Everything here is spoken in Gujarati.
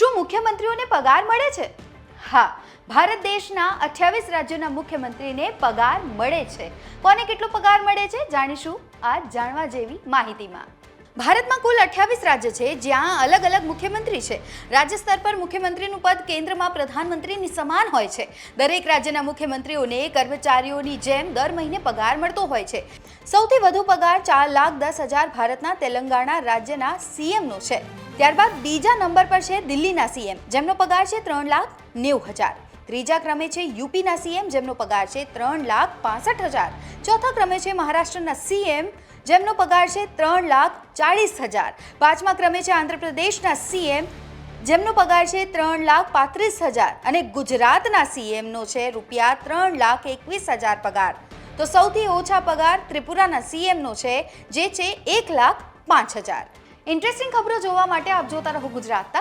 શું મુખ્યમંત્રીઓને પગાર મળે છે? હા, ભારત દેશના 28 રાજ્યોના મુખ્યમંત્રીને પગાર મળે છે. કોને કેટલો પગાર મળે છે જાણીશું આ જાણવા જેવી માહિતીમાં. ભારતમાં કુલ 28 રાજ્ય છે જ્યાં અલગ અલગ મુખ્યમંત્રી છે. રાજ્ય સ્તર પર મુખ્યમંત્રીનું પદ કેન્દ્રમાં પ્રધાનમંત્રીની સમાન હોય છે. દરેક રાજ્યના મુખ્યમંત્રીઓને કર્મચારીઓની જેમ દર મહિને પગાર મળતો હોય છે. સૌથી વધુ પગાર 4,10,000 ભારતના તેલંગાણા રાજ્યના સીએમનો છે. ત્યારબાદ બીજા નંબર પર છે દિલ્હીના સીએમ જેમનો પગાર છે 3,90,000. ત્રીજા ક્રમે છે યુપીના સીએમ જેમનો પગાર છે 3,65,000. ચોથા ક્રમે છે મહારાષ્ટ્રના સીએમ જેમનો પગાર છે 3,40,000. પાંચમા ક્રમે છે આંધ્રપ્રદેશના સીએમ જેમનો પગાર છે 3,35,000 અને ગુજરાતના સીએમનો છે ₹3,21,000 પગાર. તો સૌથી ઓછા પગાર ત્રિપુરાના સીએમનો છે જે છે 1,05,000. ઇન્ટરેસ્ટિંગ ખબરો જોવા માટે આપ જોતા રહો ગુજરાત તક.